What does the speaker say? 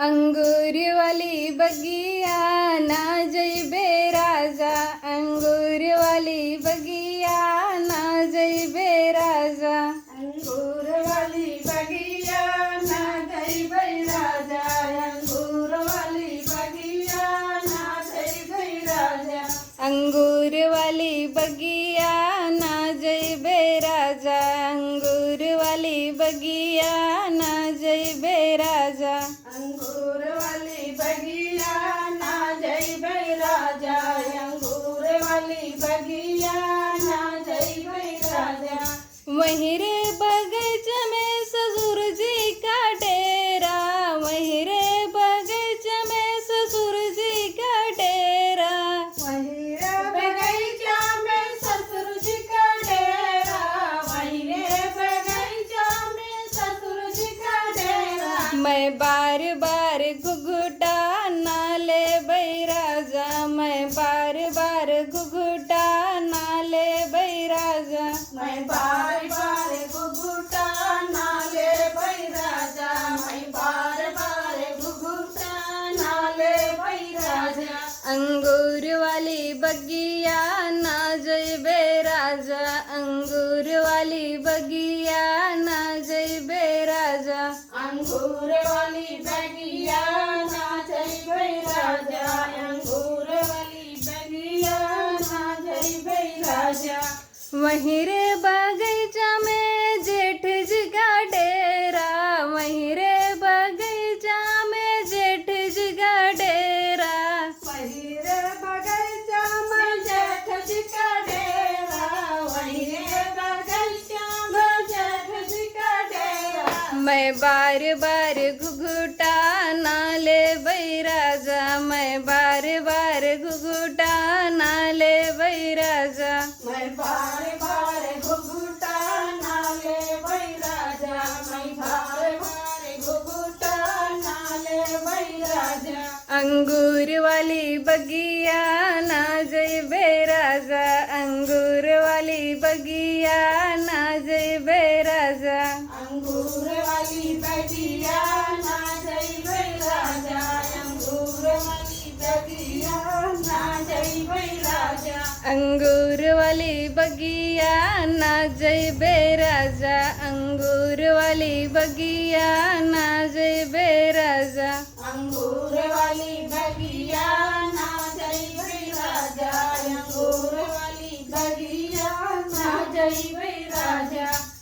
अंगूर वाली बगिया ना जइबे राजा, अंगूर वाली बगिया ना जइबे राजा। अंगूर वाली बगिया ना जइबै राजा, अंगूर वाली बगिया ना जइबै राजा। अंगूर वाली बगिया ना जइबे राजा, अंगूर वाली बगिया ना जइबे राजा। अंगूर वाली बगिया ना जइबै राजा, अंगूर वाली बगिया ना जइबै राजा। वहीं रे बगीचा में ससुर जी का डेरा, वहीं रे बगीचा में ससुर जी का डेरा। वहीं रे बगीचा में ससुर जी का डेरा, वहीं रे बगीचा में ससुर जी का डेरा। मैं बार बार घुघुटा ना ले राजा, मैं बार बार घुघुटा ना ले राजा। मैं बार बार घुघुटा ना लेबै राजा, मैं बार बार घुघुटा ना लेबै राजा। अंगूर वाली बगिया ना जइबे राजा, अंगूर वाली बगिया ना जइबे राजा। अंगूर वाली बगिया ना जइबै राजा, अंगूर वाली बगिया ना जइबै राजा। वहीं रे बगीचा में जेठ जी का डेरा, वहीं रे बगीचा में जेठ जी का डेरा। वहीं रे बगीचा में जेठ जी का डेरा, वहीं रे बगीचा में जेठ जी का डेरा। मैं बार बार घुघुटा ना ले राजा, मैं बार बार घुघुटा ना ले राजा। मैं बार बार घुघुटा ना लेबै राजा, मैं बार बार घुघुटा ना लेबै राजा। अंगूर वाली बगिया ना जइबे राजा, अंगूर वाली बगिया ना जइबे राजा। अंगूर वाली बगिया ना जइबै राजा, अंगूर वाली बगिया ना जइबै राजा। अंगूर वाली बगिया ना जइबे राजा, अंगूर वाली बगिया ना जइबे